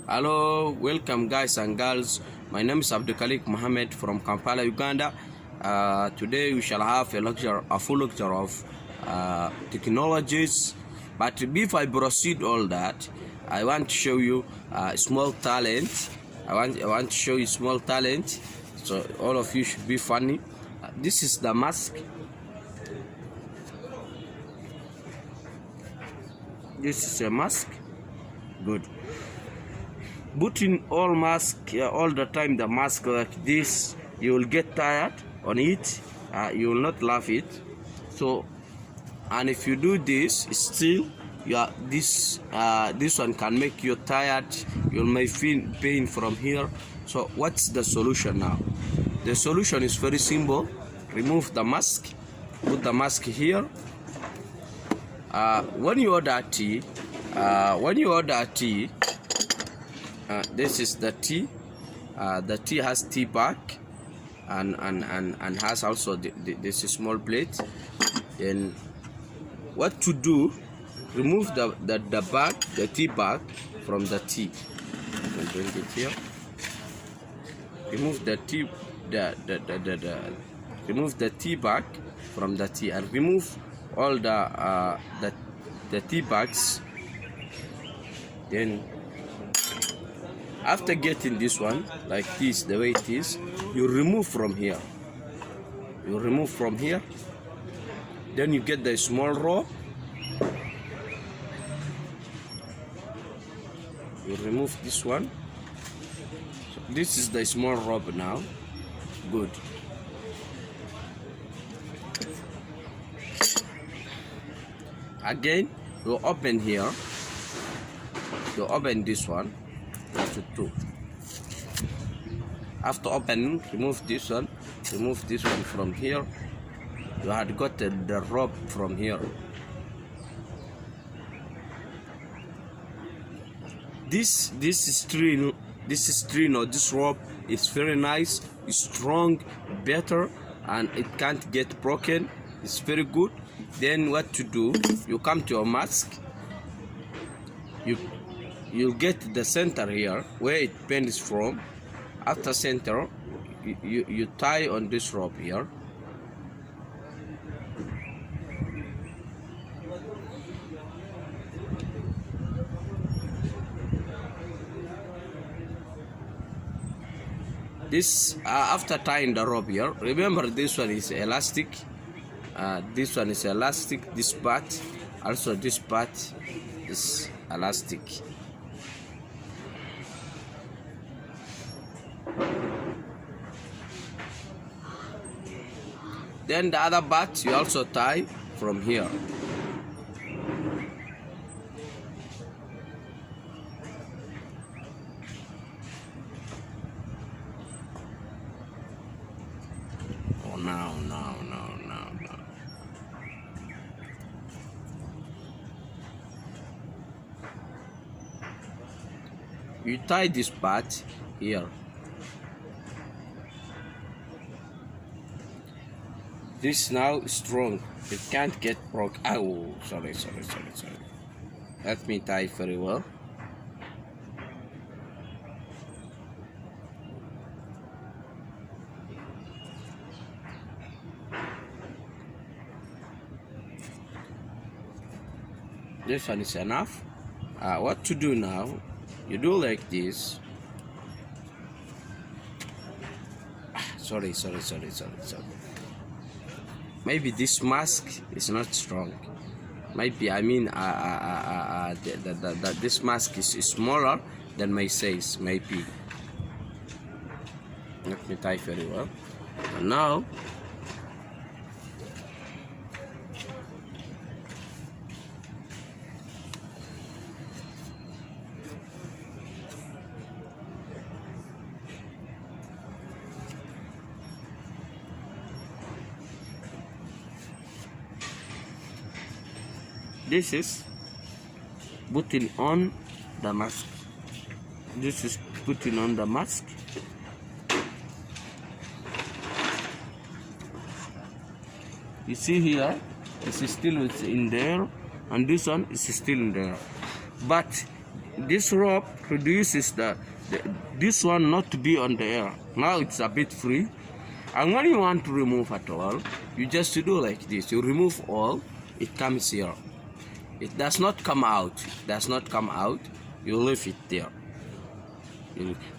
Hello, welcome guys and girls. My name is Abdulkalik Mohammed from Kampala, Uganda. Today we shall have a full lecture of technologies. But before I proceed all that, I want to show you small talent. I want to show you small talent. So all of you should be funny. This is the mask. This is a mask. Good. Putting all the time the mask like this, you will get tired on it. You will not love it. So, and if you do this, still this one can make you tired. You may feel pain from here. So what's the solution now? The solution is very simple. Remove the mask. Put the mask here. When you order tea, this is the tea. The tea has tea bag and has also this small plate. Then what to do? Remove the tea bag from the tea. Bring it here. Remove the tea remove the tea bag from the tea and remove all the tea bags. Then after getting this one like this, the way it is, you remove from here. You remove from here. Then you get the small rope. You remove this one. So this is the small rope now. Good. Again, you open here. You open this one. Two. After opening, remove this one from here. You had got the rope from here. This string or this rope is very nice, it's strong, better, and it can't get broken. It's very good. Then what to do? You come to your mask. You get the center here where it bends from. After center, you tie on this rope here. This after tying the rope here, remember this one is elastic. This one is elastic. This part, also this part is elastic. Then the other part you also tie from here. Oh, no. You tie this part here. This now is strong. It can't get broke. Oh, sorry. Let me tie very well. This one is enough. What to do now? You do like this. Sorry. Maybe this mask is not strong. Maybe this mask is smaller than my size. Maybe. Let me tie very well. And now this is putting on the mask. This is putting on the mask. You see here, it's still in there, and this one is still in there. But this rope reduces this one not to be on the air. Now it's a bit free. And when you want to remove at all, you just do like this. You remove all, it comes here. It does not come out. It does not come out. You leave it there.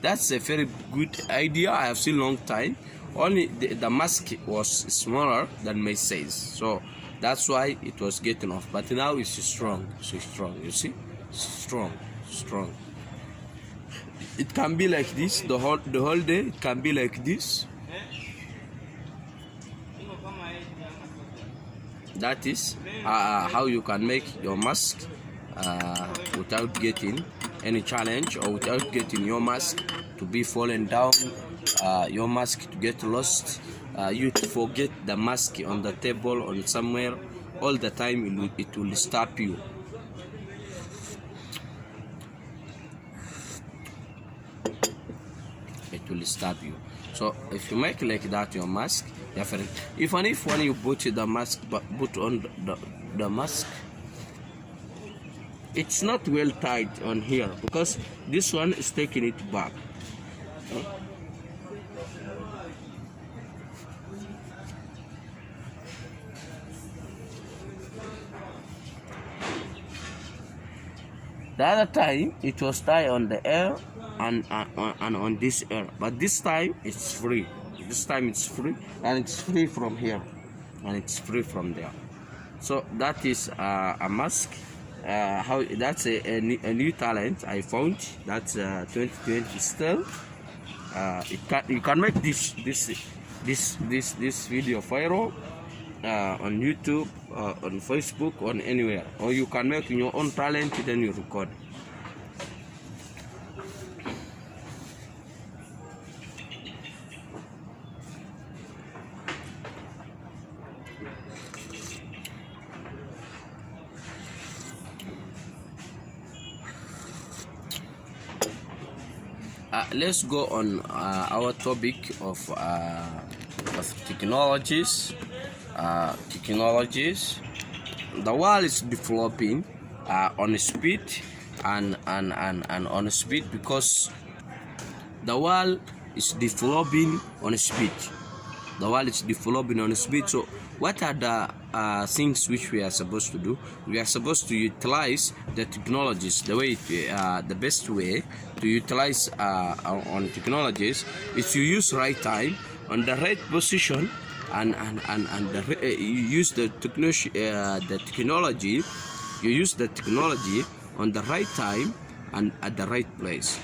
That's a very good idea. I have seen long time. Only the mask was smaller than my size, so that's why it was getting off. But now it's strong. So strong. You see, strong. It can be like this the whole day. It can be like this. That is how you can make your mask without getting any challenge, or without getting your mask to be fallen down, your mask to get lost, you to forget the mask on the table or somewhere. All the time it will stop you. It will stop you. So if you make like that your mask, even if when you put the mask, put on the mask, it's not well tied on here, because this one is taking it back. The other time it was tied on the air and on this air, but this time it's free. This time it's free, and it's free from here, and it's free from there. So that is a mask. How that's a new talent I found. That's 2020 still. You can make this video viral on YouTube, on Facebook, on anywhere, or you can make your own talent, then you record. Let's go on our topic of technologies. The world is developing on speed and on speed, because the world is developing on speed. The world is developing on speed. So what are the things which we are supposed to do? We are supposed to utilize the technologies. The best way to utilize on technologies is to use right time on the right position, and you use the technology. You use the technology on the right time and at the right place.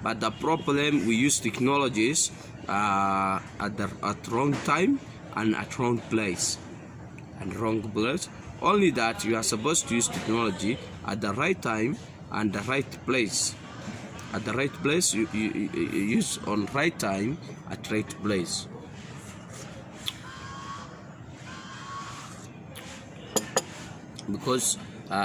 But the problem, we use technologies at wrong time and at wrong place. Only that you are supposed to use technology at the right time and the right place. At the right place, you use on right time at right place. Because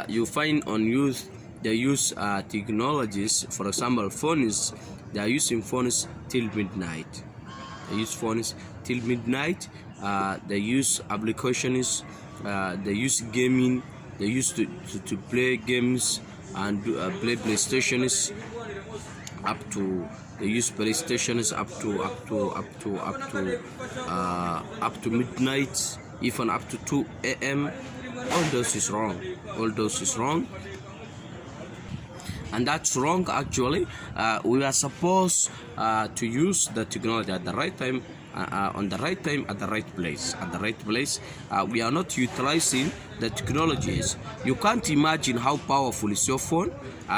you find on youth, they use technologies. For example, phones. They are using phones till midnight. They use phones till midnight. They use applications. They use gaming. They used to play games and play PlayStations They use PlayStations up to midnight, even up to 2 a.m. All those is wrong. And that's wrong. Actually, we are supposed to use the technology at the right time, on the right time, at the right place. We are not utilizing the technologies. You can't imagine how powerful is your phone.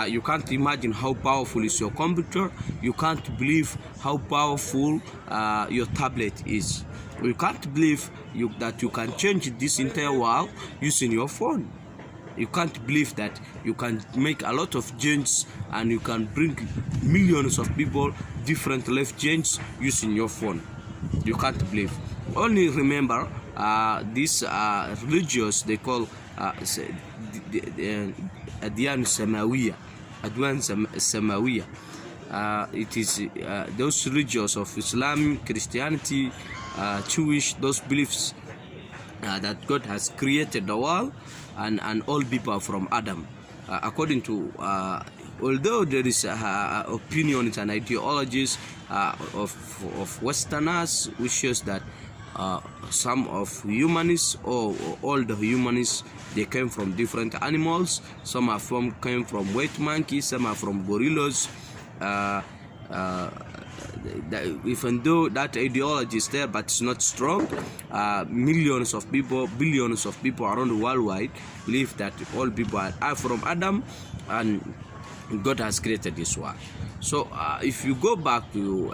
You can't imagine how powerful is your computer. You can't believe how powerful your tablet is. You can't believe that you can change this entire world using your phone. You can't believe that you can make a lot of changes and you can bring millions of people different life changes using your phone. You can't believe. Only remember these religious, they call Adyan Samawiya. It is those religions of Islam, Christianity, Jewish, those beliefs that God has created the world and all people from Adam. according to although there is opinions and ideologies of Westerners which shows that some of humanists or all the humanists, they came from different animals. Some came from wet monkeys, some are from gorillas. Even though that ideology is there, but it's not strong, millions of people, billions of people around the world believe that all people are from Adam and God has created this world. So if you go back to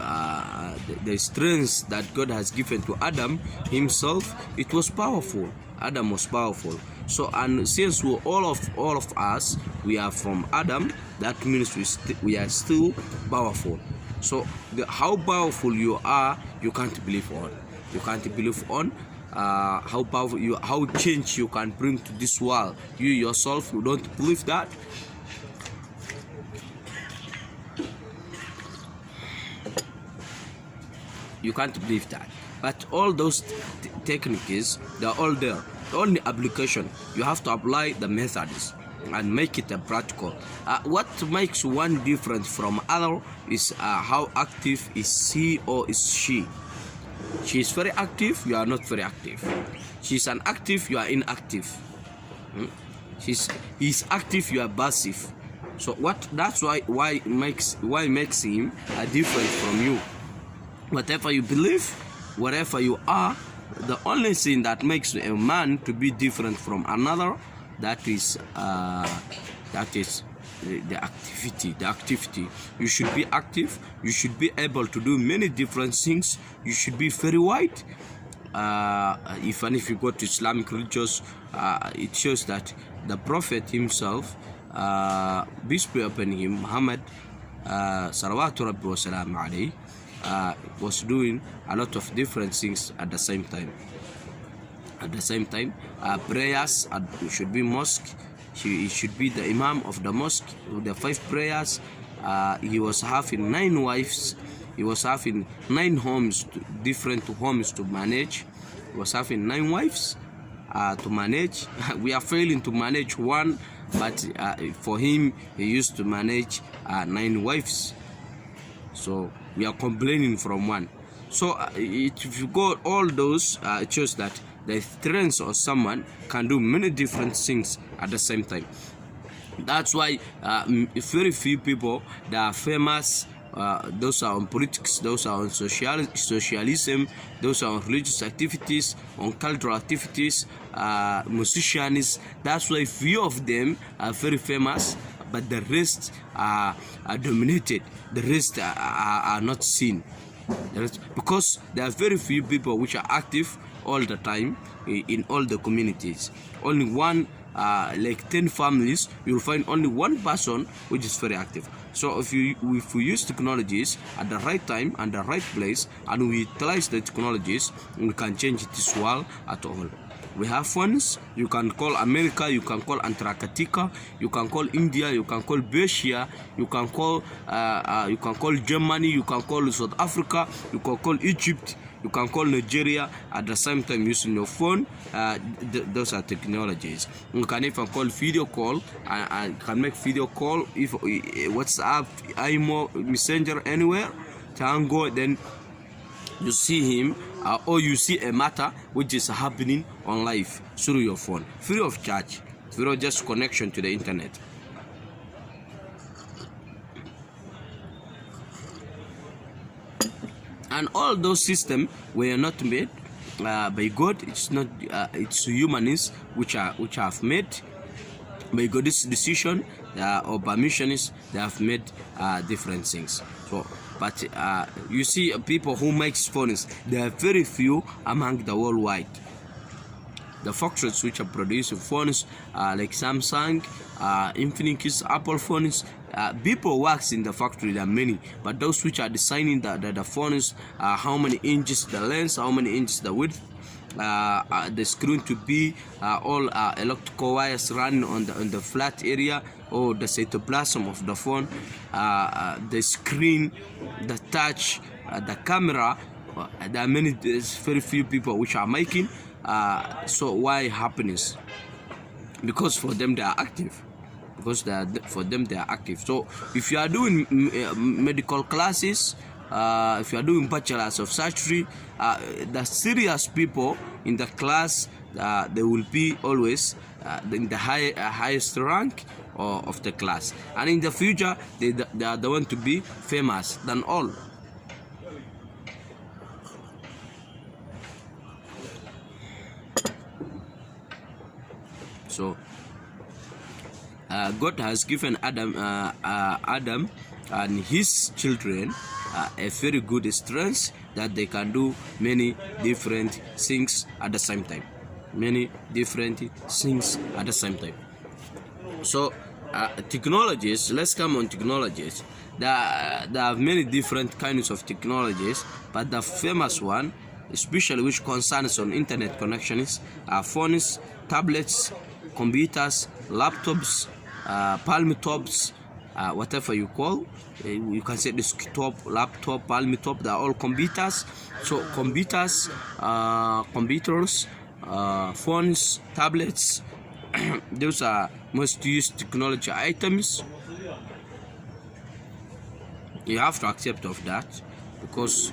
the strengths that God has given to Adam himself, it was powerful. Adam was powerful. So, and since all of us, we are from Adam, that means we are still powerful. So how powerful you are, you can't believe on. You can't believe on how powerful you, how change you can bring to this world. You yourself, you don't believe that. You can't believe that. But all those techniques, they're all there. The only application, you have to apply the methods and make it a practical. What makes one different from other is how active is he or is she. She is very active, you are not very active. She's an active, you are inactive. He's active, you are passive. So that's why makes him different from you. Whatever you believe, wherever you are, the only thing that makes a man to be different from another, that is the activity. You should be active. You should be able to do many different things. You should be very wide. Even if you go to Islamic religions, it shows that the Prophet himself, peace be upon him, Muhammad, salawatu rabbi wa salam alayhi, was doing a lot of different things at the same time. Prayers should be mosque. He should be the imam of the mosque with the 5 prayers. He was having 9 wives. He was having 9 homes, different homes to manage. He was having 9 wives to manage. We are failing to manage one, but for him, he used to manage 9 wives. So we are complaining from one. So if you go all those, it shows that the strengths of someone can do many different things at the same time. That's why very few people that are famous, those are on politics, those are on socialism, those are on religious activities, on cultural activities, musicians. That's why few of them are very famous, but the rest are dominated. The rest are not seen. Because there are very few people which are active all the time in all the communities. Only one, like 10 families, you'll find only one person which is very active. So if we use technologies at the right time and the right place, and we utilize the technologies, we can change this world at all. We have phones. You can call America, you can call Antarctica, you can call India, you can call Russia, you can call Germany, you can call South Africa, you can call Egypt, you can call Nigeria at the same time using your phone. Those are technologies. You can even call video call and can make video call if WhatsApp, IMO, Messenger, anywhere. Tango, then you see him or you see a matter which is happening on live through your phone, free of charge, free of just connection to the internet. And all those systems were not made by God. It's not. It's humanists which have made by God's decision or permissions. They have made different things. So, but you see, people who make phones, there are very few among the worldwide. The factories which are producing phones like Samsung, Infinix, Apple phones, people works in the factory. There are many, but those which are designing the phones, how many inches the length, how many inches the width, the screen to be all electrical wires running on the flat area, or the cytoplasm of the phone, the screen, the touch, the camera. There are many, very few people which are making. So why happiness? Because for them they are active. because for them they are active. So if you are doing medical classes, if you are doing bachelors of surgery, the serious people in the class, they will be always in the highest rank of the class, and in the future they are the one to be famous than all. So God has given Adam and his children a very good strength that they can do many different things at the same time. So technologies, let's come on technologies. There are many different kinds of technologies, but the famous one, especially which concerns on internet connections, are phones, tablets, computers, laptops, palm tops, whatever you call. You can say desktop, laptop, palm top, they are all computers. So computers, phones, tablets, those are most used technology items. You have to accept of that, because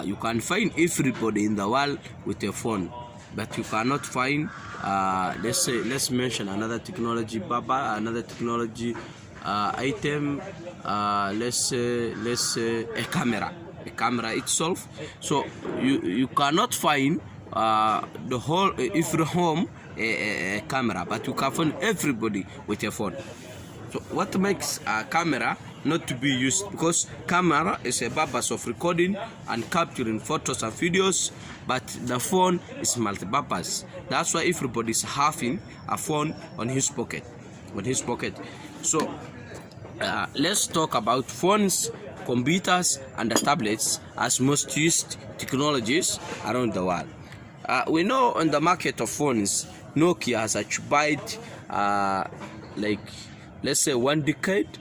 you can find everybody in the world with a phone, but you cannot find let's mention another technology another technology item, let's say a camera itself. So you cannot find the whole every home a camera, but you can find everybody with a phone. So what makes a camera not to be used? Because camera is a purpose of recording and capturing photos and videos, but the phone is multi-purpose. That's why everybody is having a phone on his pocket. So let's talk about phones, computers, and the tablets as most used technologies around the world. We know on the market of phones, Nokia has occupied like, let's say, 1 decade,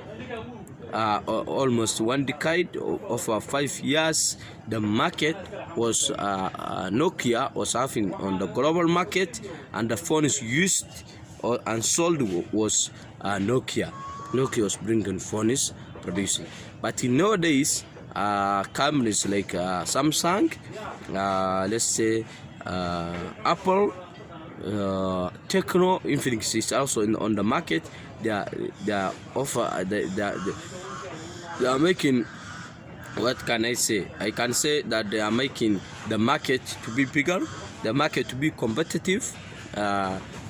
almost 1 decade of 5 years. The market was Nokia was having on the global market, and the phones used and sold was Nokia. Nokia was bringing phones producing. But in nowadays, companies like Samsung, let's say Apple, Techno, Infinix is also on the market. They are making, what can I say? I can say that they are making the market to be bigger, the market to be competitive.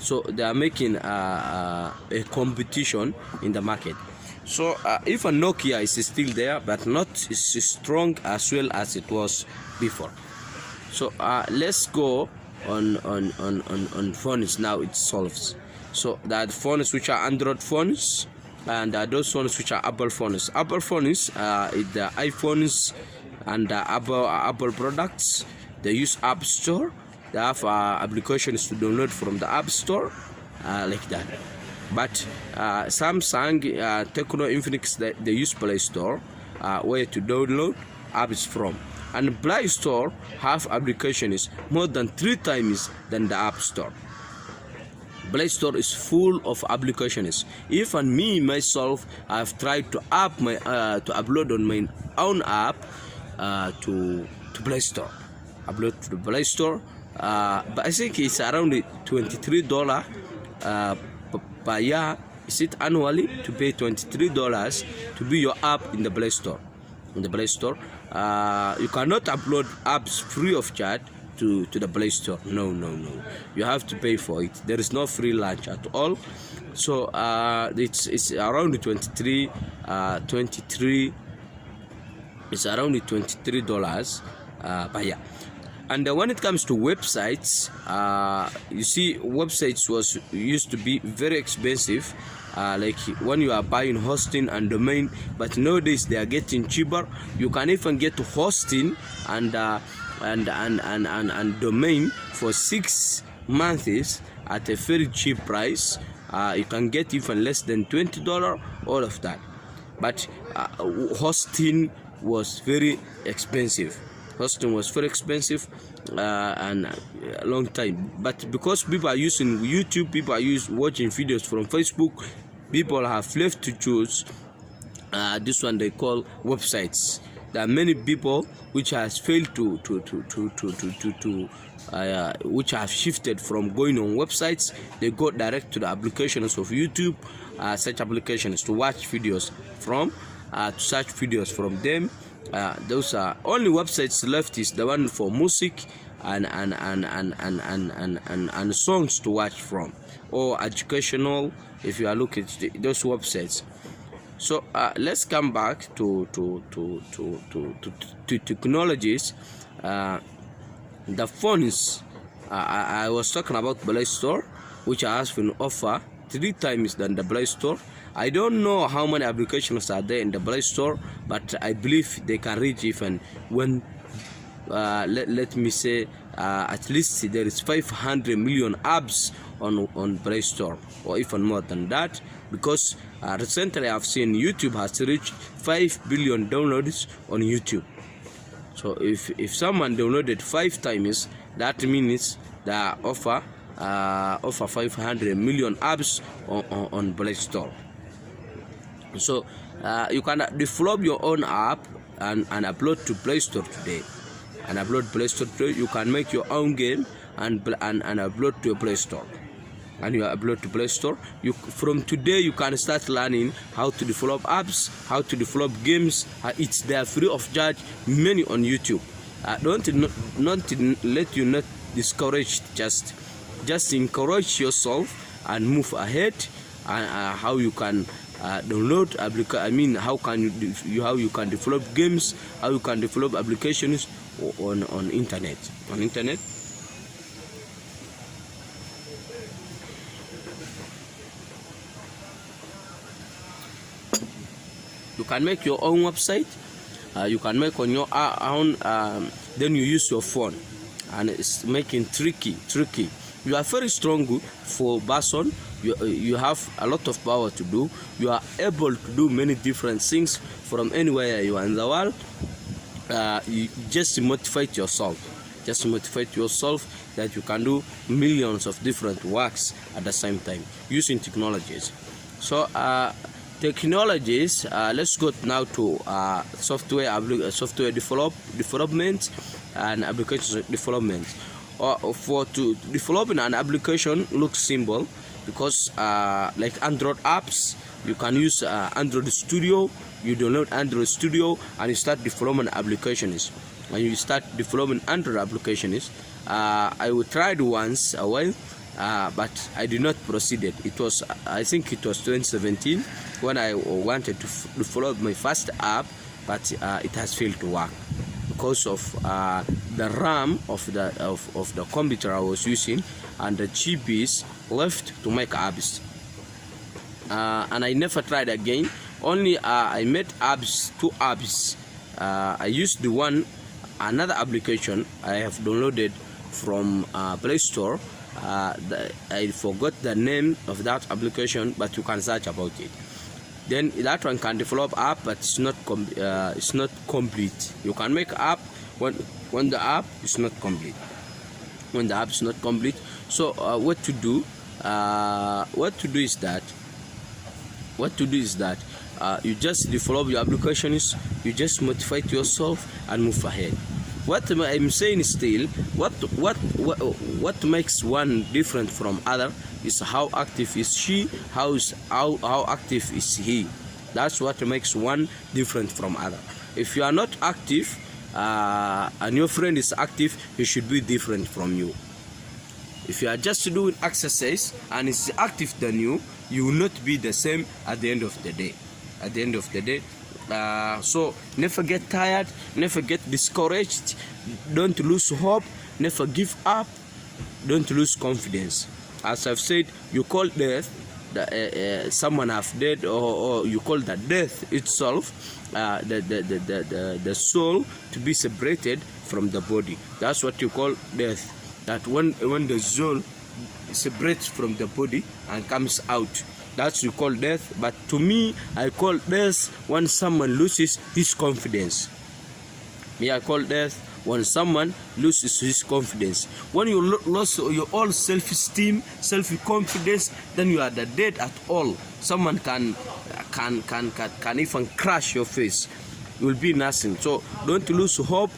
So they are making a competition in the market. So even Nokia is still there, but not as strong as well as it was before. So let's go on phones now. It solves. So that phones which are Android phones, and those phones which are Apple phones. Apple phones, the iPhones and Apple products, they use App Store. They have applications to download from the App Store, like that. But Samsung, Techno, Infinix, they use Playstore, where to download apps from. And Playstore have applications more than 3 times than the App Store. Playstore is full of applications. Even me myself, I've tried to upload on my own app to Playstore. Upload to the Playstore, but I think it's around $23 per year. Is it annually to pay $23 to be your app in the Playstore? In the Playstore, you cannot upload apps free of charge to the Playstore. No. You have to pay for it. There is no free launch at all. So it's around $23. It's around $23 per year. And when it comes to websites, you see, websites used to be very expensive, like when you are buying hosting and domain, but nowadays they are getting cheaper. You can even get hosting and domain for 6 months at a very cheap price. You can get even less than $20, all of that. But hosting was very expensive. Hosting was very expensive and a long time. But because people are using YouTube, people are watching videos from Facebook, people have left to choose this one they call websites. There are many people which has failed which have shifted from going on websites. They go direct to the applications of YouTube, such applications to watch videos from, to search videos from them. Those are only websites left is the one for music and songs to watch from, or educational if you are looking at those websites. So let's come back to technologies. The phones, I was talking about Playstore, which has been offered 3 times than the Playstore. I don't know how many applications are there in the Playstore, but I believe they can reach even when let me say at least there is 500 million apps on Playstore, or even more than that, because recently I've seen YouTube has reached 5 billion downloads on YouTube. So if someone downloaded 5 times, that means they offer 500 million apps on Playstore. So you can develop your own app and upload to Playstore today. You can make your own game and upload to a Playstore. And you upload to Playstore. From today you can start learning how to develop apps, how to develop games. It's there free of charge, many on YouTube. Don't let you not discouraged. Just encourage yourself and move ahead. And how you can download how you can develop games, how you can develop applications on internet. You can make your own website. You can make on your own. Then you use your phone, and it's making tricky. You are very strong for person. You have a lot of power to do. You are able to do many different things from anywhere you are in the world. You just motivate yourself. That you can do millions of different works at the same time using technologies. So technologies. Let's go now to software development and application development. To developing an application looks simple, because like Android apps, you can use Android Studio. You download Android Studio and you start developing applications. When you start developing Android applications, I tried once a while, but I did not proceed. I think it was 2017 when I wanted to develop my first app, but it has failed to work because of the RAM of the computer I was using, and the GBs left to make apps. And I never tried again. Only I made apps, 2 apps. I used another application I have downloaded from Playstore. I forgot the name of that application, but you can search about it. Then that one can develop app, but it's not complete. You can make app when the app is not complete. So what to do is that you just develop your applications, you just motivate yourself and move ahead. What I'm saying still, what makes one different from other is how active is she, how active is he. That's what makes one different from other. If you are not active and your friend is active, he should be different from you. If you are just doing exercise and is active than you, you will not be the same at the end of the day. So never get tired, never get discouraged, don't lose hope, never give up, don't lose confidence. As I've said, you call death, someone have dead, or you call the death itself, the soul to be separated from the body. That's what you call death. That when the soul separates from the body and comes out, that's you call death. But to me, I call death when someone loses his confidence. I call death when someone loses his confidence. When you lose your all self-esteem, self-confidence, then you are the dead at all. Someone can even crash your face. You will be nothing. So don't lose hope.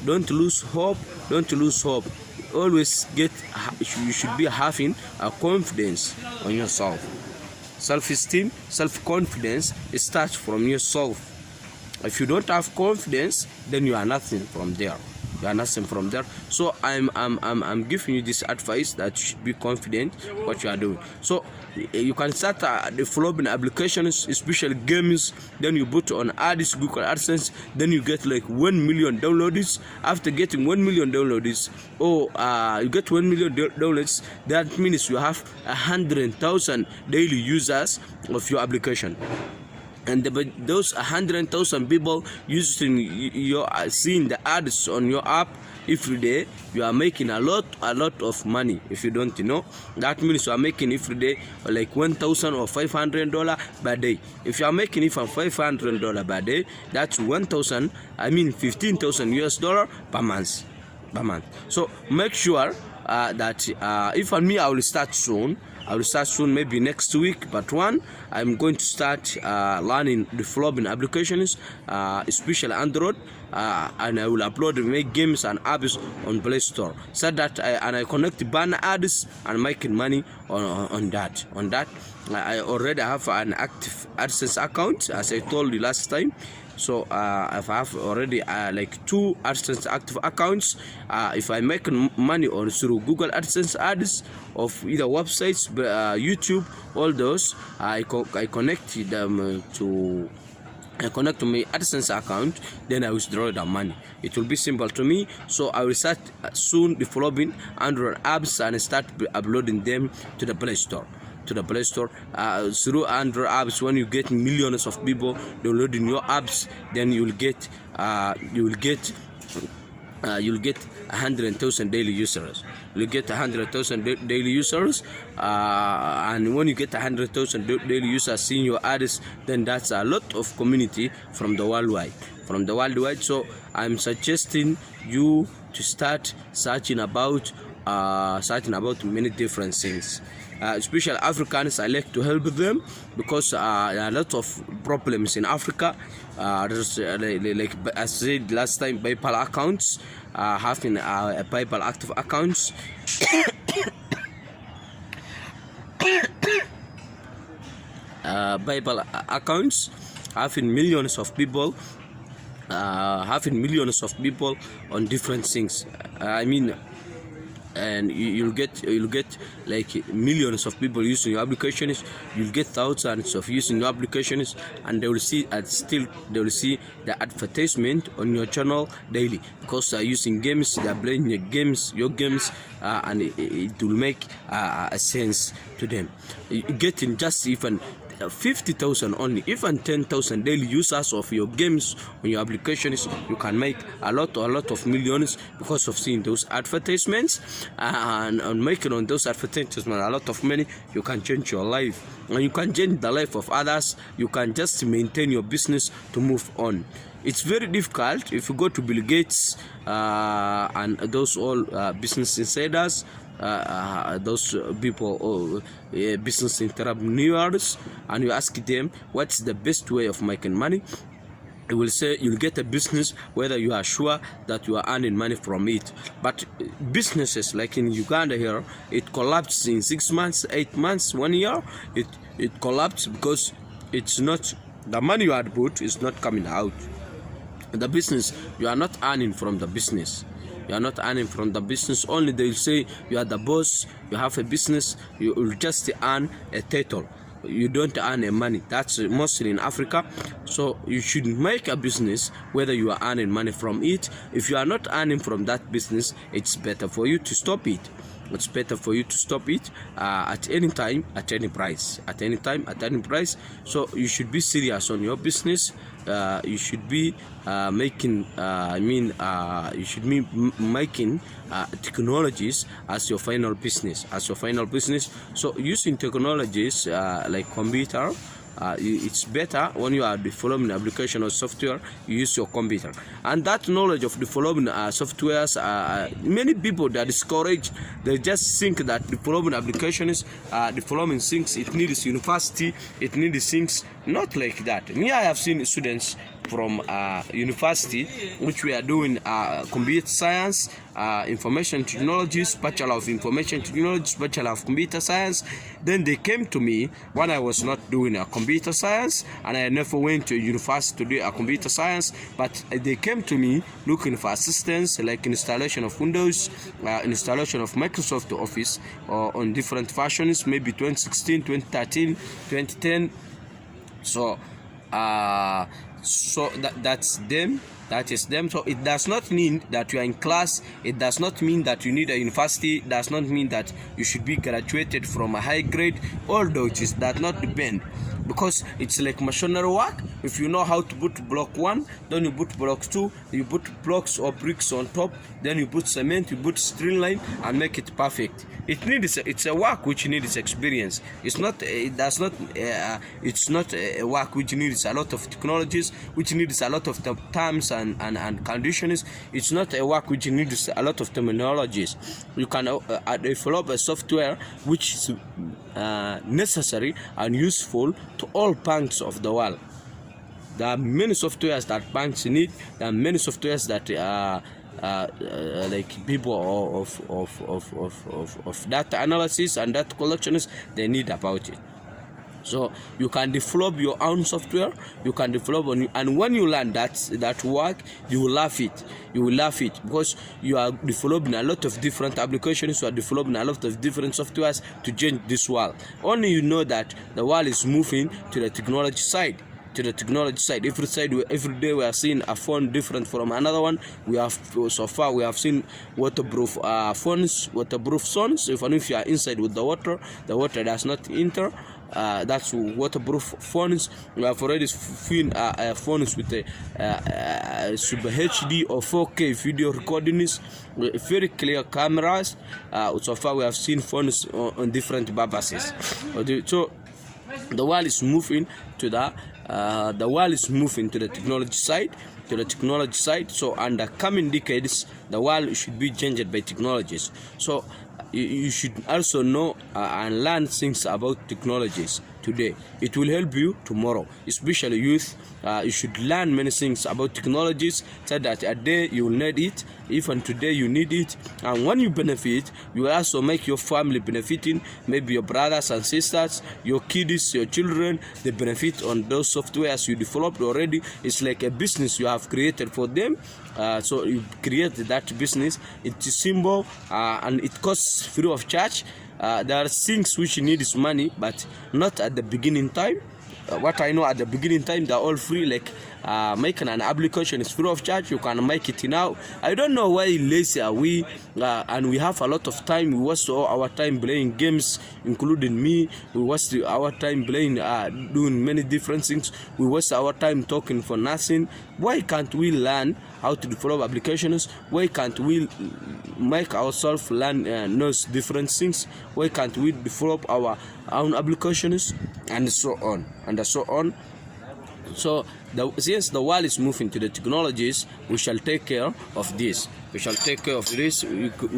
Don't lose hope. Don't lose hope. Always you should be having a confidence on yourself. Self-esteem, self-confidence, it starts from yourself. If you don't have confidence, then you are nothing from there. You are nothing from there. So I'm giving you this advice that you should be confident what you are doing. So you can start developing applications, especially games. Then you put on AdSense, Google AdSense. Then you get like 1 million downloads. After getting 1 million downloads, you get 1 million downloads. That means you have 100,000 daily users of your application. And those 100,000 people seeing the ads on your app every day, you are making a lot of money. If you don't know, that means you are making every day like $1,000 or $500 per day. If you are making even $500 per day, that's 15,000 US dollar per month. So make sure that if on me, I will start soon. Maybe next week. But I'm going to start learning developing applications, especially Android, and I will upload and make games and apps on Playstore. So that I connect banner ads and making money on that. I already have an active AdSense account, as I told you last time. So I have already like 2 AdSense active accounts. If I make money on through Google AdSense ads of either websites, YouTube, all those, I connect them to my AdSense account, then I withdraw the money. It will be simple to me. So I will start soon developing Android apps and start uploading them to the Play Store. Through Android apps. When you get millions of people downloading your apps, then you'll get 100,000 daily users. You get 100,000 daily users, and when you get 100,000 daily users seeing your ads, then that's a lot of community from the worldwide. So I'm suggesting you to start searching about many different things. Especially Africans, I like to help them because there are a lot of problems in Africa. There's like I said last time, PayPal accounts, having PayPal active accounts. PayPal accounts, having millions of people on different things. And you'll get like millions of people using your applications. You'll get thousands of using your applications, and they will see the advertisement on your channel daily because they're using games, they're playing your games, and it will make a sense to them. Getting just even 50,000 only, even 10,000 daily users of your games on your applications, you can make a lot of millions because of seeing those advertisements, and on making on those advertisements a lot of money. You can change your life, and you can change the life of others. You can just maintain your business to move on. It's very difficult if you go to Bill Gates and those all business insiders, those people, business entrepreneurs, and you ask them what's the best way of making money. It will say you'll get a business whether you are sure that you are earning money from it. But businesses like in Uganda here, it collapsed in 6 months, 8 months, 1 year. It collapsed because it's not, the money you had put is not coming out. The business, you are not earning from the business. You are not earning from the business. Only they will say you are the boss, you have a business, you will just earn a title. You don't earn a money. That's mostly in Africa. So you should make a business whether you are earning money from it. If you are not earning from that business, it's better for you to stop it. It's better for you to stop it at any time, at any price, at any time, at any price. So you should be serious on your business. You should be making technologies as your final business, So using technologies like computer, it's better when you are developing application or software, you use your computer. And that knowledge of developing softwares, many people that discouraged, they just think that developing applications, developing things, it needs university, it needs things. Not like that. Me, I have seen students from university which we are doing computer science, information technologies, bachelor of information technologies, bachelor of computer science. Then they came to me when I was not doing a computer science, and I never went to university to do a computer science, but they came to me looking for assistance like installation of Windows, installation of Microsoft Office, or on different versions, maybe 2016, 2013, 2010. So that's them. That is them. So it does not mean that you are in class. It does not mean that you need a university. It does not mean that you should be graduated from a high grade. All those does not depend, because it's like machinery work. If you know how to put block 1, then you put block 2, you put blocks or bricks on top, then you put cement, you put string line, and make it perfect. It's a work which needs experience. It's not a work which needs a lot of technologies, which needs a lot of terms and conditions. It's not a work which needs a lot of terminologies. You can develop a software which is necessary and useful to all banks of the world. There are many softwares that banks need. There are many softwares that like people of data analysis and data collections, they need about it. So you can develop your own software. You can develop and when you learn that work, you will love it. You will love it because you are developing a lot of different applications. You are developing a lot of different softwares to change this world. Only you know that the world is moving to the technology side. Every day we are seeing a phone different from another one. So far we have seen waterproof phones. Even if you are inside with the water does not enter. That's waterproof phones. We have already seen phones with Super HD or 4K video recordings, very clear cameras. So far we have seen phones on different purposes. So the world is moving to the technology side. So in the coming decades, the world should be changed by technologies. So you should also know and learn things about technologies today. It will help you tomorrow, especially youth. You should learn many things about technologies so that a day you will need it. Even today you need it, and when you benefit, you will also make your family benefiting. Maybe your brothers and sisters, your kids, your children, they benefit on those softwares you developed already. It's like a business you have created for them. So you create that business. It's simple and it costs free of charge. There are things which need money, but not at the beginning time. What I know, at the beginning time, they're all free. Like making an application is free of charge. You can make it now. I don't know why lazy are we, and we have a lot of time. We waste all our time playing games, including me. We waste our time playing, doing many different things. We waste our time talking for nothing. Why can't we learn how to develop applications? Why can't we make ourselves learn those different things? Why can't we develop our own applications, and so on and so on? So since the world is moving to the technologies, we shall take care of this. We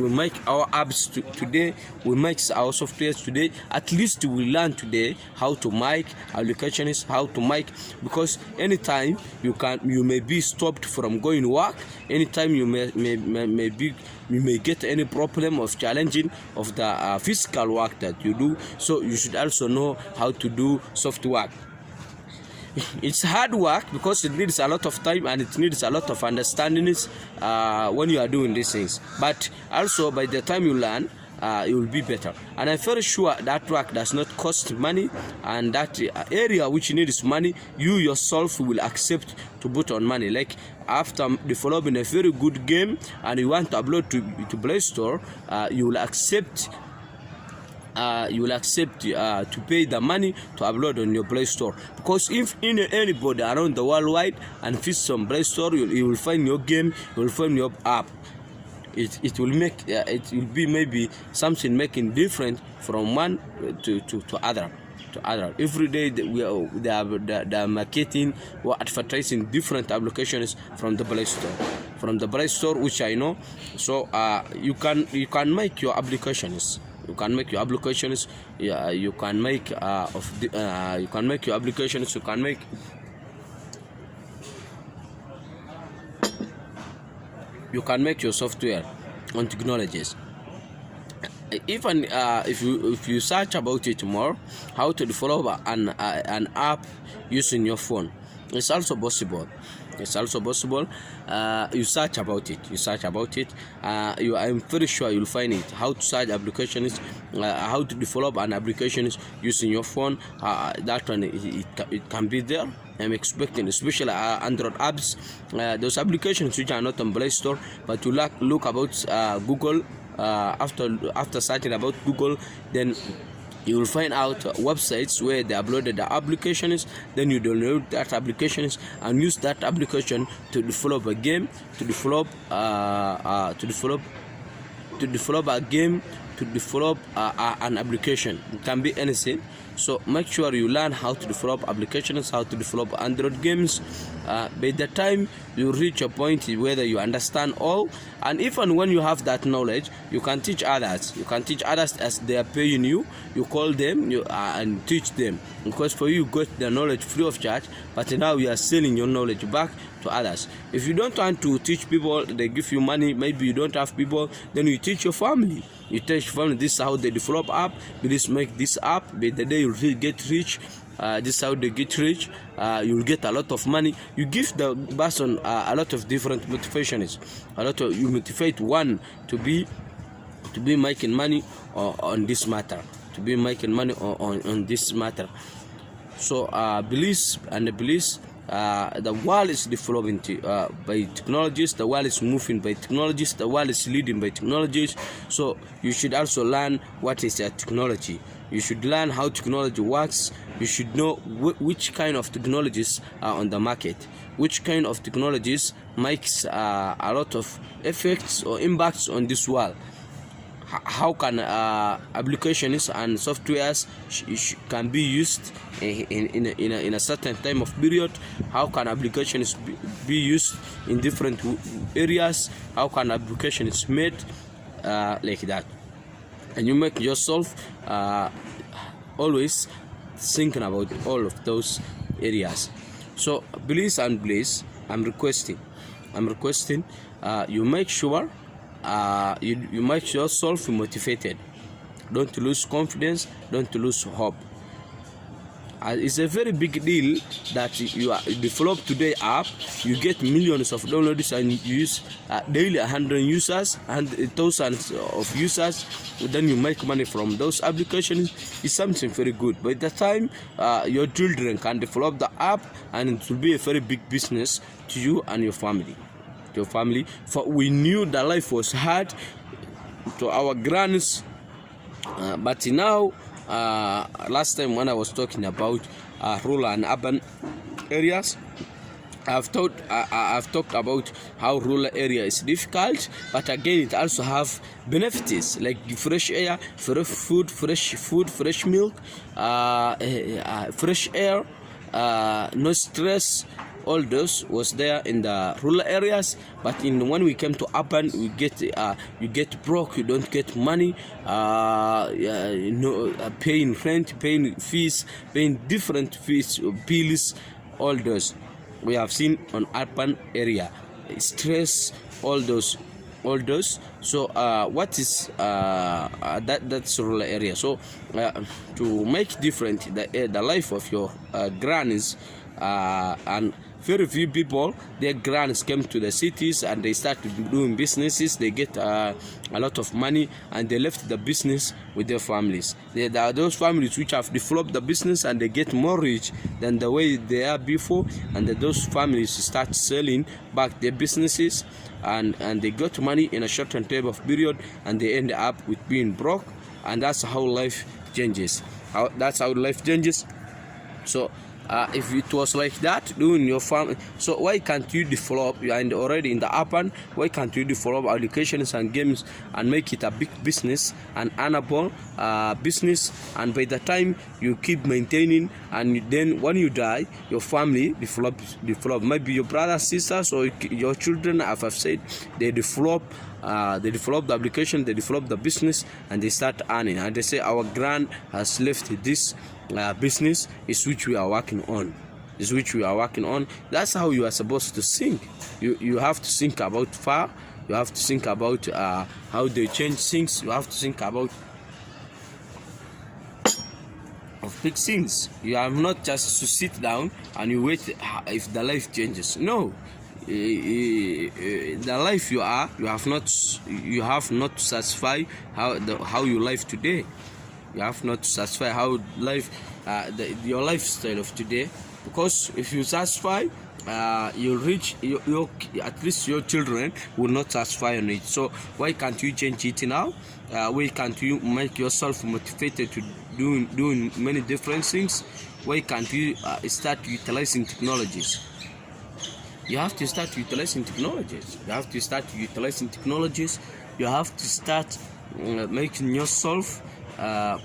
make our apps today. We make our softwares today. At least we learn today how to make applications, how to make, because anytime you may be stopped from going to work. Anytime you may get any problem of challenging of the physical work that you do. So you should also know how to do software. It's hard work because it needs a lot of time and it needs a lot of understanding when you are doing these things. But also by the time you learn, it will be better. And I'm very sure that work does not cost money, and that area which needs money, you yourself will accept to put on money. Like after developing a very good game and you want to upload to Playstore, you will accept to pay the money to upload on your Playstore. Because if anybody around the worldwide and visit some Playstore, you will find your game, you will find your app. It will be maybe something making different from one to to others. Every day they are marketing or advertising different applications from the Playstore, which I know. So you can make your applications. You can make your applications. Yeah, you can make your applications. You can make your software on technologies. Even if you search about it more, how to develop an app using your phone, it's also possible. You search about it. I'm very sure you'll find it. How to search applications, how to develop an application using your phone. That one it can be there. I'm expecting, especially Android apps, those applications which are not on Play Store, but you look about Google. After searching about Google, then you will find out websites where they uploaded the applications. Then you download that applications and use that application to develop a game, to develop an application. It can be anything. So make sure you learn how to develop applications, how to develop Android games. By the time you reach a point whether you understand all, and even when you have that knowledge, you can teach others. As they are paying you. You call them and teach them, because for you got the knowledge free of charge, but now you are selling your knowledge back to others. If you don't want to teach people, they give you money. Maybe you don't have people, then you teach your family. You teach family, this is how they develop app. Please make this app. By the day you will get rich. This is how they get rich. You will get a lot of money. You give the person a lot of different motivations. You motivate one to be making money on this matter. On this matter. So beliefs. The world is developing by technologies. The world is moving by technologies. The world is leading by technologies. So you should also learn what is a technology. You should learn how technology works. You should know which kind of technologies are on the market, which kind of technologies makes a lot of effects or impacts on this world. How can applications and softwares can be used in a certain time of period? How can applications be used in different areas? How can applications made like that? And you make yourself always thinking about all of those areas. So please, I'm requesting you make sure you make yourself motivated. Don't lose confidence, don't lose hope. It's a very big deal that you develop today app, you get millions of downloads and you use daily 100 users and thousands of users. Then you make money from those applications. It's something very good. By the time your children can develop the app, and it will be a very big business to you and your family. For we knew the life was hard to our grannies, but now last time when I was talking about rural and urban areas, I've talked about how rural area is difficult, but again it also have benefits like fresh air, fresh milk, fresh air, no stress. All those was there in the rural areas, but when we came to urban, you get broke. You don't get money. Paying rent, paying fees, paying different fees, bills. All those we have seen on urban area. Stress, all those. So what is that's rural area? So to make different the life of your grannies and very few people, their grands came to the cities and they started doing businesses. They get a lot of money and they left the business with their families. There are those families which have developed the business and they get more rich than the way they are before, and those families start selling back their businesses and they got money in a shortened time of period, and they end up with being broke. And that's how life changes. So If it was like that doing your family, so why can't you develop? You are already in the urban. Why can't you develop applications and games and make it a big business, an earnable business? And by the time you keep maintaining, and then when you die, your family develop. Maybe your brothers, sisters, or your children, as I've said, they develop the application, they develop the business, and they start earning. And they say our grand has left this business, is which we are working on. That's how you are supposed to think. You have to think about far. You have to think about how they change things. You have to think about of big things. You are not just to sit down and you wait if the life changes. No. The life you have not satisfy how you live today. You have not to satisfy how life your lifestyle of today, because if you satisfy, you'll reach your at least your children will not satisfy on it. So why can't you change it now? Why can't you make yourself motivated to doing many different things? Why can't you start utilizing technologies? You have to start utilizing technologies. You have to start making yourself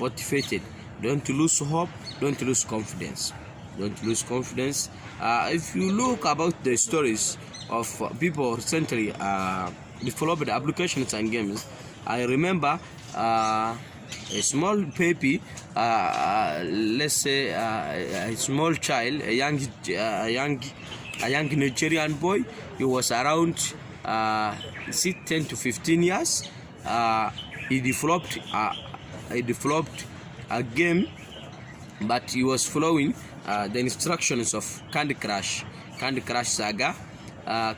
motivated. Don't lose hope. Don't lose confidence. If you look about the stories of people recently developed applications and games, I remember a small baby, let's say a small child, a young Nigerian boy. He was around 10 to 15 years. He developed a game, but he was following the instructions of Candy Crush Saga.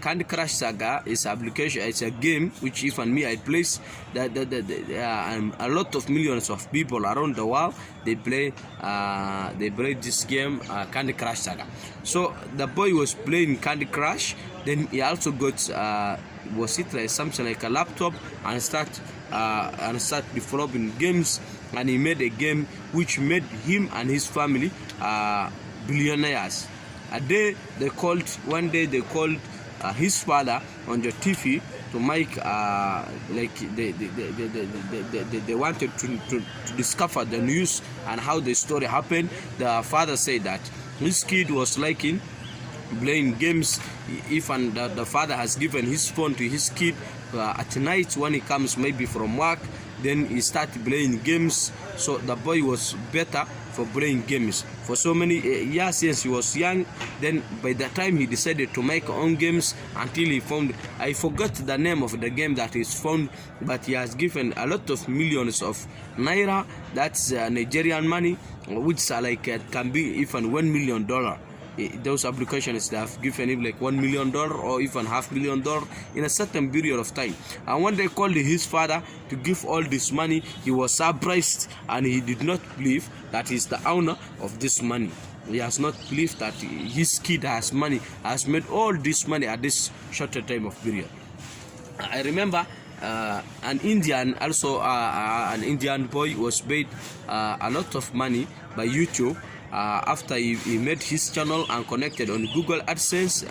Candy Crush Saga is application. It's a game which even me I play. A lot of millions of people around the world they play this game, Candy Crush Saga. So the boy was playing Candy Crush. Then he also got was it like something like a laptop and start developing games. And he made a game which made him and his family billionaires. One day they called his father on the TV to make like they wanted to discover the news and how the story happened. The father said that his kid was liking playing games. Even the father has given his phone to his kid at night when he comes maybe from work. Then he started playing games. So the boy was better for playing games for so many years since he was young. Then by the time he decided to make own games, until he found, I forgot the name of the game that is found, but he has given a lot of millions of naira. That's Nigerian money, which are like can be even $1 million. Those applications that have given him like $1 million or even $500,000 in a certain period of time. And when they called his father to give all this money, he was surprised and he did not believe that he's the owner of this money. He has not believed that his kid has made all this money at this shorter time of period. I remember an Indian boy was paid a lot of money by YouTube after he made his channel and connected on Google AdSense,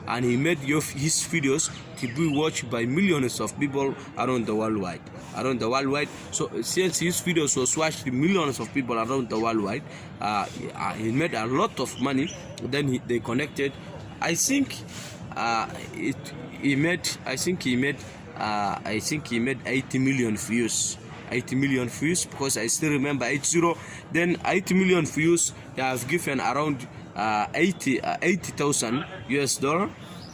and he made his videos to be watched by millions of people around the worldwide. So since his videos was watched by millions of people around the worldwide, he made a lot of money. Then they connected. I think he made 80 million views. 80 million views, because I still remember 80. Then 80 million views, they have given around $80,000 US.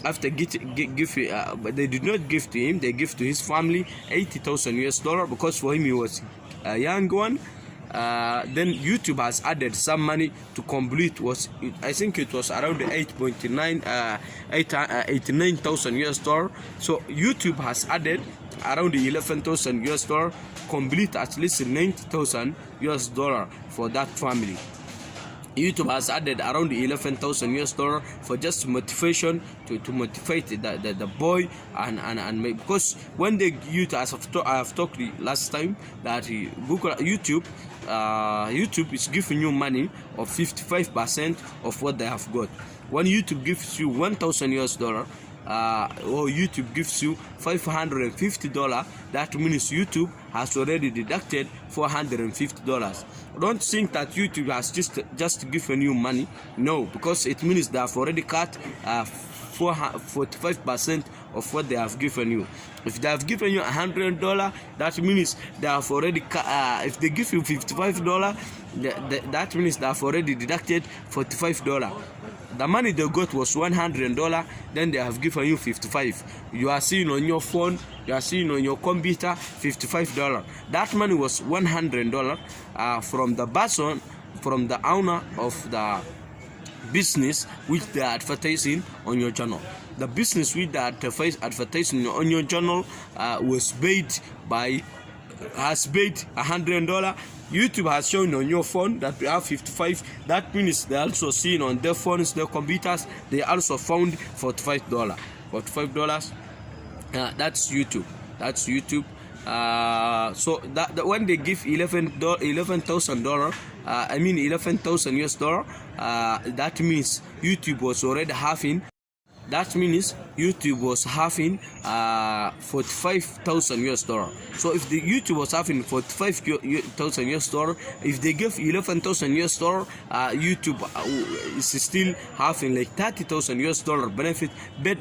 After but they did not give to him, they give to his family $80,000 US, because for him he was a young one. Then YouTube has added some money to complete. I think it was around 89,000 US. So YouTube has added around 11,000 US, complete at least 90,000 US for that family. YouTube has added around 11,000 US for just motivation to motivate the boy and because when the youth, as I have talked last time, that YouTube YouTube is giving you money of 55% of what they have got. When YouTube gives you $1,000 or YouTube gives you $550, that means YouTube has already deducted $450. Don't think that YouTube has just given you money. No, because it means they have already cut 45% of what they have given you. If they have given you $100, that means they have already if they give you $55, that means they have already deducted $45. The money they got was $100, then they have given you $55. You are seeing on your phone, you are seeing on your computer $55. That money was $100 from the person, from the owner of the business which they are advertising on your channel. The business which they are advertising on your channel has paid $100. YouTube has shown on your phone that we have 55. That means they also seen on their phones, their computers, they also found $45. $45. That's YouTube. That's YouTube. So that when they give $11,000, I mean $11,000 that means YouTube was already having. That means YouTube was having $45,000. So if the YouTube was having $45,000, if they give $11,000, YouTube is still having like $30,000 benefit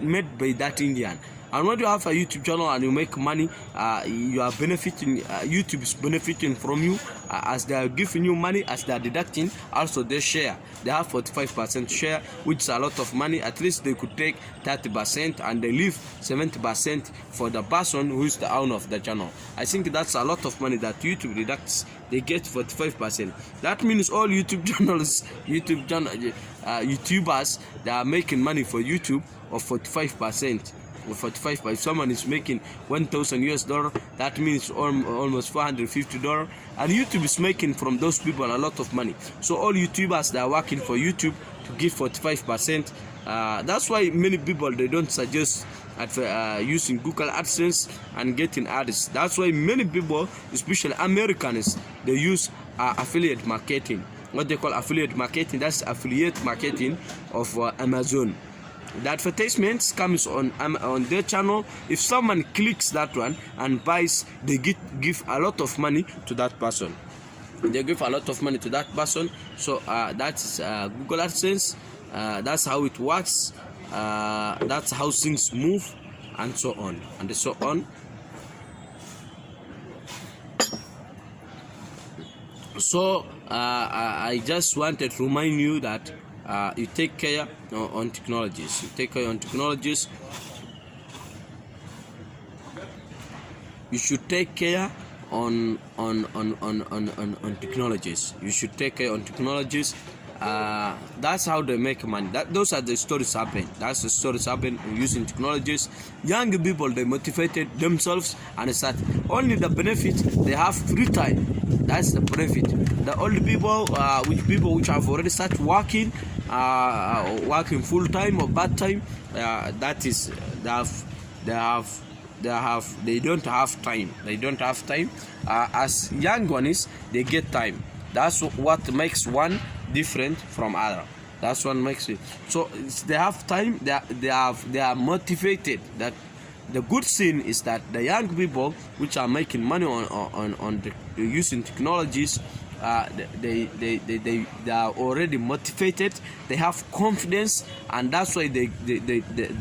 made by that Indian. And when you have a YouTube channel and you make money, you are benefiting. YouTube is benefiting from you as they are giving you money, as they are deducting. Also, they share. They have 45% share, which is a lot of money. At least they could take 30% and they leave 70% for the person who is the owner of the channel. I think that's a lot of money that YouTube deducts. They get 45%. That means all YouTube channels, YouTubers, they are making money for YouTube of 45%. 45. If someone is making $1,000, that means almost $450, and YouTube is making from those people a lot of money. So all YouTubers that are working for YouTube to give 45%. That's why many people, they don't suggest using Google AdSense and getting ads. That's why many people, especially Americans, they use affiliate marketing. What they call affiliate marketing, that's affiliate marketing of Amazon. The advertisements comes on their channel. If someone clicks that one and buys, they give a lot of money to that person. They give a lot of money to that person. So that's Google AdSense. That's how it works. That's how things move, and so on and so on. So I just wanted to remind you that you take care on technologies. You take care on technologies. You should take care on technologies. You should take care on technologies. That's how they make money. Those are the stories happen. That's the stories happen using technologies. Young people, they motivated themselves and start. Only the benefit, they have free time. That's the benefit. The old people, which have already started working, working full time or part time, that is they don't have time. They don't have time. As young ones, they get time. That's what makes one different from other. That's what makes it. So they have time. They are motivated. That the good thing is that the young people which are making money on using technologies, they are already motivated. They have confidence, and that's why they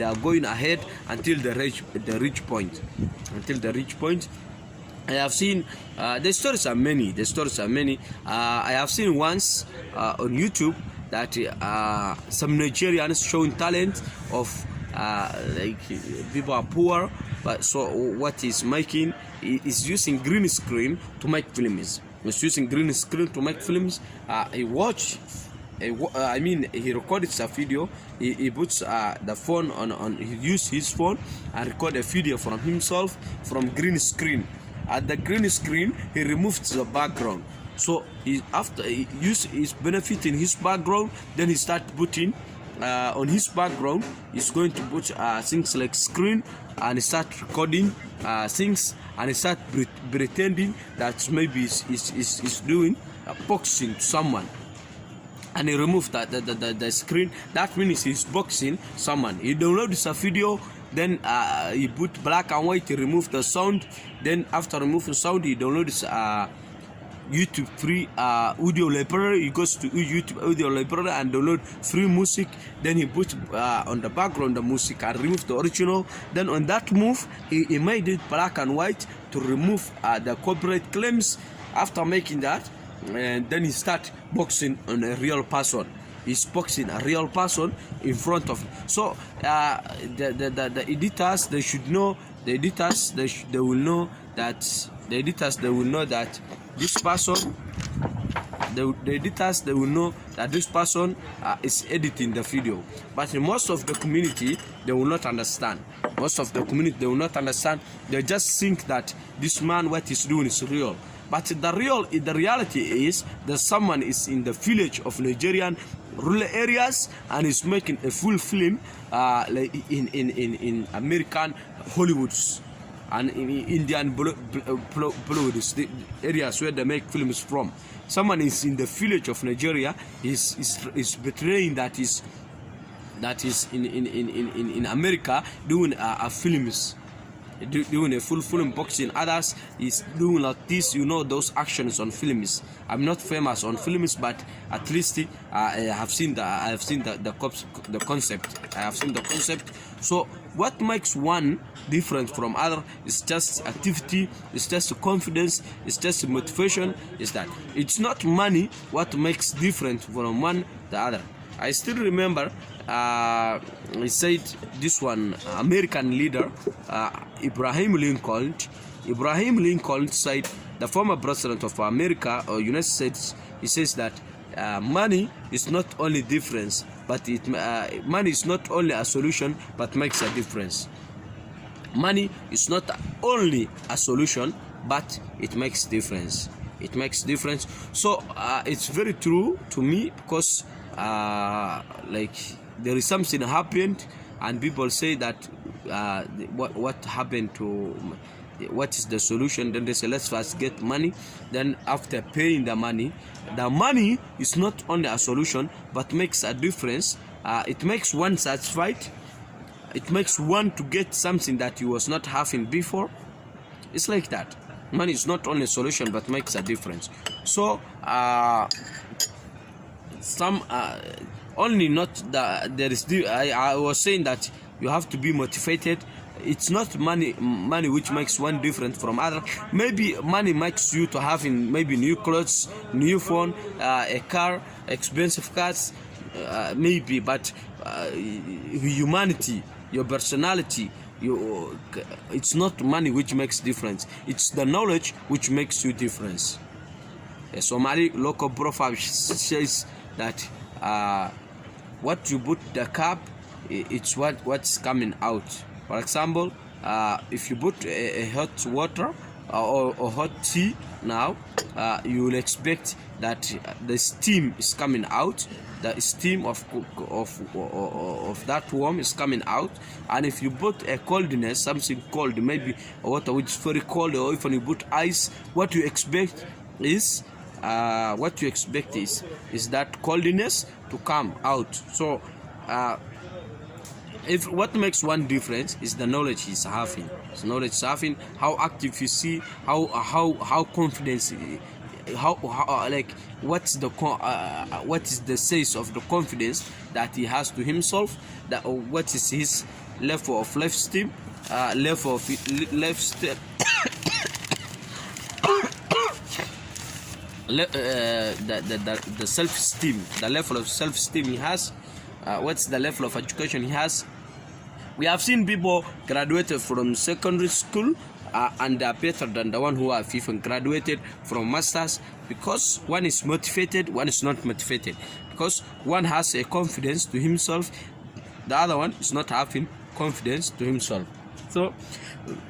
are going ahead until they reach point. Until they reach point. I have seen the stories are many. I have seen once on YouTube that some Nigerians showing talent of like people are poor, but so what he's making is using green screen to make films. He's using green screen to make films. He recorded a video. He puts the phone on. He used his phone and record a video from himself from green screen. At the green screen, he removes the background. So after he's benefiting his background, then he start putting on his background. He's going to put things like screen, and he start recording things, and he start pretending that maybe he's doing boxing to someone, and he removed the screen, that means he's boxing someone. He downloads a video, then he put black and white, he removed the sound, then after removing sound, he downloads YouTube free audio library. He goes to YouTube audio library and download free music, then he put on the background the music and remove the original. Then on that move, he made it black and white to remove the copyright claims. After making that, and then he start boxing on a real person. He's boxing a real person in front of him. So the editors, they should know, the editors, they will know that this person, the editors, they will know that this person is editing the video. But most of the community, they will not understand. Most of the community, they will not understand. They just think that this man, what he's doing is real. But the reality is that someone is in the village of Nigerian rural areas and is making a full film like in American Hollywoods and in Indian Bollywoods, the areas where they make films from. Someone is in the village of Nigeria is betraying that is in America doing films, doing a full film boxing. Others is doing like this, you know, those actions on films. I'm not famous on films, but at least I have seen the concept. I have seen the concept. So what makes one different from other is just activity, it's just confidence, it's just motivation. Is that it's not money what makes different from one the other. I still remember he said this one American leader Abraham Lincoln said, the former president of America or United States, he says that money is not only difference, but money is not only a solution but makes a difference. Money is not only a solution, but it makes difference. It makes difference. So it's very true to me, because like there is something happened and people say that what happened to, what is the solution? Then they say let's first get money, then after paying the money is not only a solution but makes a difference. It makes one satisfied, it makes one to get something that he was not having before. It's like that. Money is not only a solution but makes a difference. So some only not that there is I was saying that you have to be motivated. It's not money which makes one different from other. Maybe money makes you to having maybe new clothes, new phone, a car, expensive cars, maybe, but humanity, your personality, it's not money which makes difference. It's the knowledge which makes you difference. A Somali local proverb says that what you put the cup, it's what's coming out. For example, if you put a hot water or hot tea now, you will expect that the steam is coming out. The steam of that warm is coming out. And if you put a coldness, something cold, maybe water which is very cold, or if you put ice, what you expect is that coldness to come out. So if what makes one difference is the knowledge he's having. So knowledge is having, how active you see, how confidence, how like what is the sense of the confidence that he has to himself, that what is his level of self-esteem, level of the self-esteem, the level of self-esteem he has, what's the level of education he has. We have seen people graduated from secondary school and they are better than the one who have even graduated from masters, because one is motivated, one is not motivated, because one has a confidence to himself, the other one is not having confidence to himself. So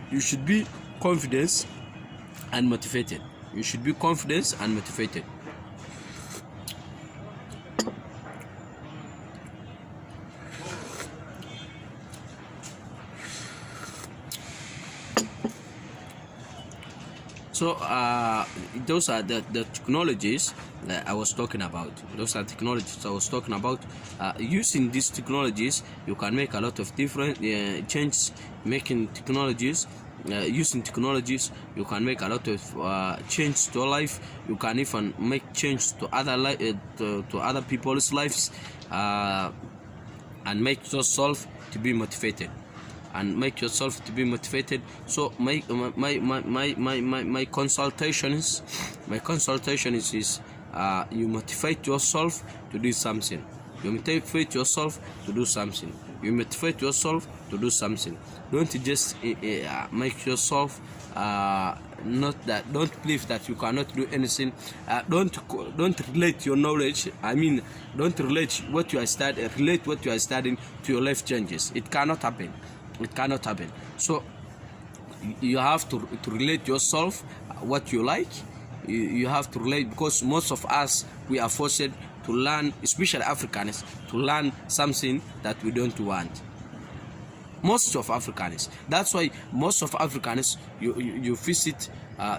you should be confident and motivated. You should be confident and motivated. So those are the technologies I was talking about. Those are technologies I was talking about. Using these technologies, you can make a lot of different changes. Making technologies, using technologies, you can make a lot of change to life. You can even make change to other people's lives, and make yourself to be motivated. So my consultation is you motivate yourself to do something. Don't just make yourself don't believe that you cannot do anything. Don't relate your knowledge, don't relate what you are studying to your life changes. It cannot happen. So you have to relate yourself what you like. You have to relate, because most of us, we are forced to learn, especially Africans, to learn something that we don't want. Most of Africans. That's why most of Africans, you visit,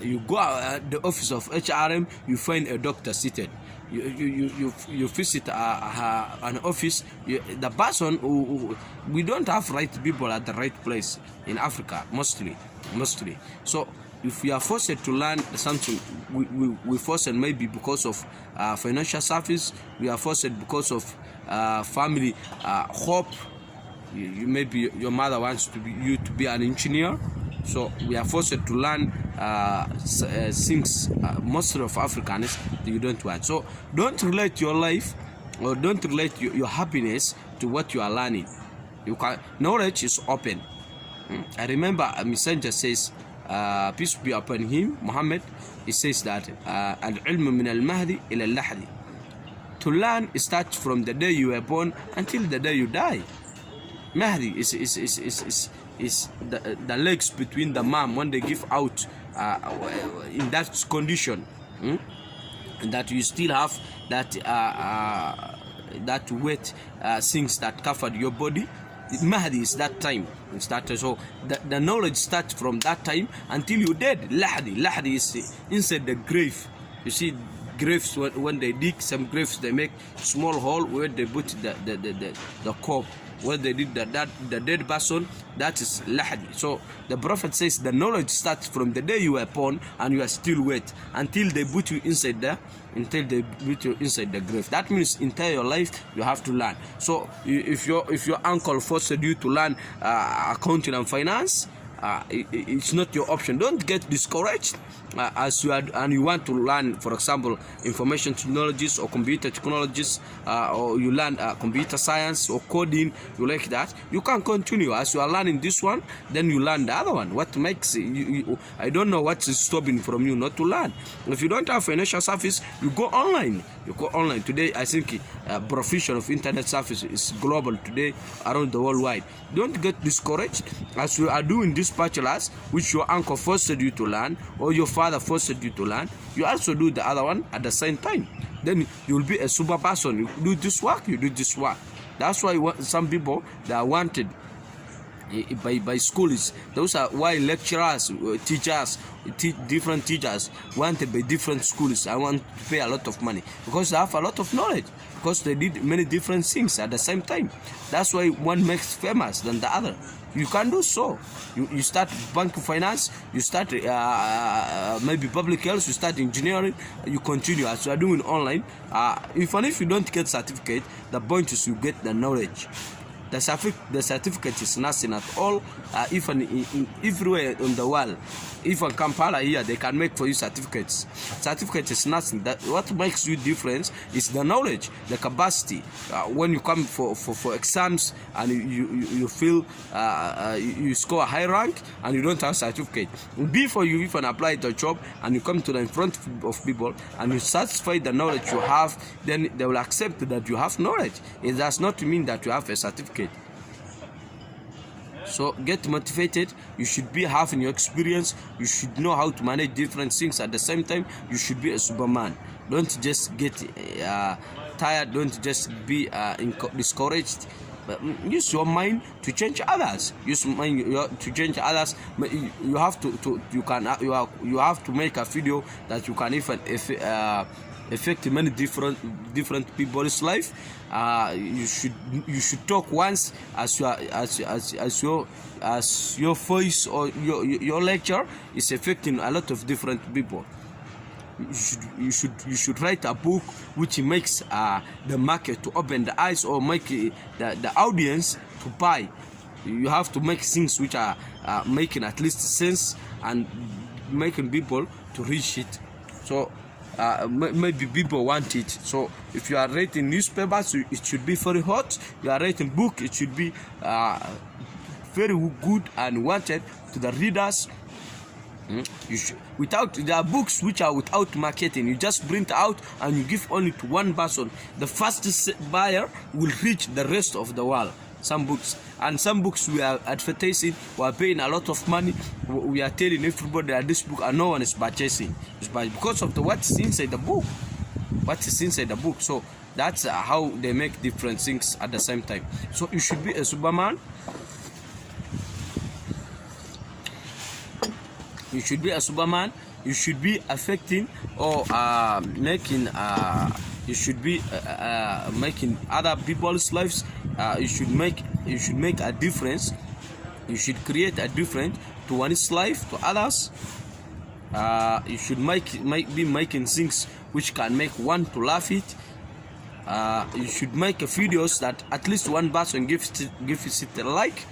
you go at the office of HRM, you find a doctor seated. You visit an office, the person we don't have right people at the right place in Africa, mostly. So if we are forced to learn something, we forced maybe because of financial service, we are forced because of family hope. Maybe your mother wants you to be an engineer, so we are forced to learn things most of Africans that you don't want. So don't relate your life, or don't relate your happiness to what you are learning. Knowledge is open. I remember a messenger says, peace be upon him, Muhammad, he says that al-ilmu min al-mahdi ila al-lahdi. To learn starts from the day you were born until the day you die. Mahdi is the legs between the mom when they give out in that condition, and that you still have that wet things that covered your body. Mahdi is that time. So the knowledge starts from that time until you're dead. Lahdi is inside the grave. You see, graves, when they dig some graves, they make small hole where they put the corpse. When they did the dead person, that is lahdi. So the Prophet says the knowledge starts from the day you were born and you are still wet until they put you inside the grave. That means entire your life you have to learn. So if your uncle forced you to learn accounting and finance, it's not your option. Don't get discouraged as you are and you want to learn, for example, information technologies or computer technologies, or you learn computer science or coding, you like that, you can continue. As you are learning this one, then you learn the other one. What makes I don't know what is stopping from you not to learn. If you don't have financial service, you go online. Today, I think provision of internet service is global today around the world wide. Don't get discouraged as you are doing this bachelor's, which your uncle forced you to learn or your father forced you to learn. You also do the other one at the same time. Then you will be a super person. You do this work, you do this work. That's why some people, they are wanted by schools. Those are why lecturers, teachers, different teachers wanted by different schools. I want to pay a lot of money because they have a lot of knowledge, because they did many different things at the same time. That's why one makes famous than the other. You can do so. You start banking finance, you start maybe public health, you start engineering, you continue as you are doing online. Even if you don't get certificate, the point is you get the knowledge. The certificate is nothing at all. Even everywhere on the world, even Kampala here, they can make for you certificates. Certificate is nothing. That what makes you difference is the knowledge, the capacity. When you come for exams and you feel you score a high rank and you don't have certificate, before you even apply to a job and you come to the in front of people and you satisfy the knowledge you have, then they will accept that you have knowledge. It does not mean that you have a certificate. So get motivated. You should be having your experience. You should know how to manage different things at the same time. You should be a superman. Don't just get tired. Don't just be discouraged. But use your mind to change others. Use mind to change others. You have to make a video that you can even affect many different people's life. You should talk once as your voice or your lecture is affecting a lot of different people. You should write a book which makes the market to open the eyes, or make the audience to buy. You have to make things which are making at least sense and making people to reach it. So maybe people want it. So if you are writing newspapers, it should be very hot. You are writing book, it should be very good and wanted to the readers. There are books which are without marketing. You just print out and you give only to one person. The first buyer will reach the rest of the world. Some books we are advertising, we are paying a lot of money. We are telling everybody that this book, and no one is purchasing. It's because of what's inside the book. What is inside the book. So that's how they make different things at the same time. So you should be a Superman. You should be a Superman. You should be affecting or making. You should be making other people's lives. You should make a difference. You should create a difference to one's life, to others. You should be making things which can make one to laugh it. You should make videos that at least one person gives it a like.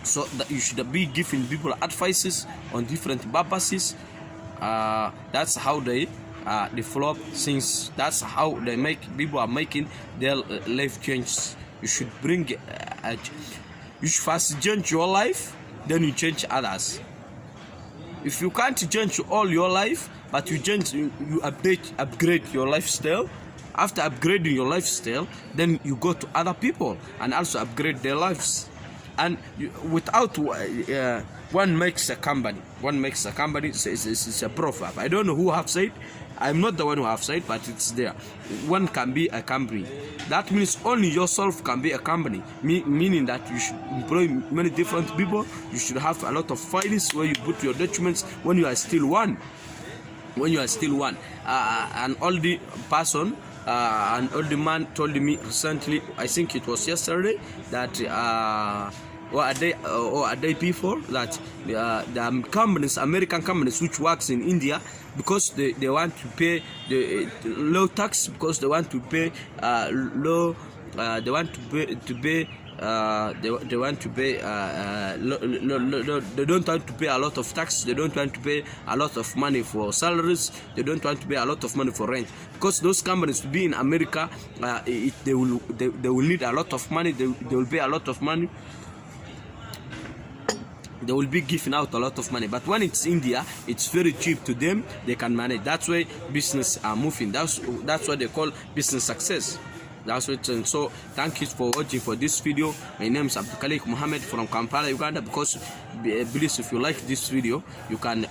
So that you should be giving people advices on different purposes. That's how they develop things. That's how they make people are making their life changes. You should bring you should first change your life, then you change others. If you can't change all your life, but you upgrade your lifestyle. After upgrading your lifestyle, then you go to other people and also upgrade their lives. And without one makes a company. It's a proverb. I don't know who have said. I'm not the one who have said, but it's there. One can be a company. That means only yourself can be a company. Meaning that you should employ many different people. You should have a lot of files where you put your documents when you are still one. An old person. An old man told me recently, I think it was yesterday, that or a day before, that the companies, American companies which works in India, because they want to pay the low tax, because they want to pay they don't want to pay a lot of tax. They don't want to pay a lot of money for salaries. They don't want to pay a lot of money for rent, because those companies to be in America, they will need a lot of money. They will pay a lot of money. They will be giving out a lot of money. But when it's India, it's very cheap to them. They can manage. That's why business are moving. That's what they call business success. That's what. And so thank you for watching for this video. My name is Abdulkhalik Mohammed from Kampala, Uganda. Because please, if you like this video, you can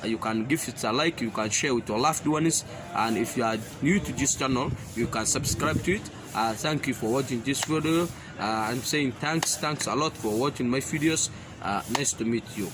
give it a like. You can share with your loved ones. And if you are new to this channel, you can subscribe to it. Thank you for watching this video. I'm saying thanks a lot for watching my videos. Nice to meet you.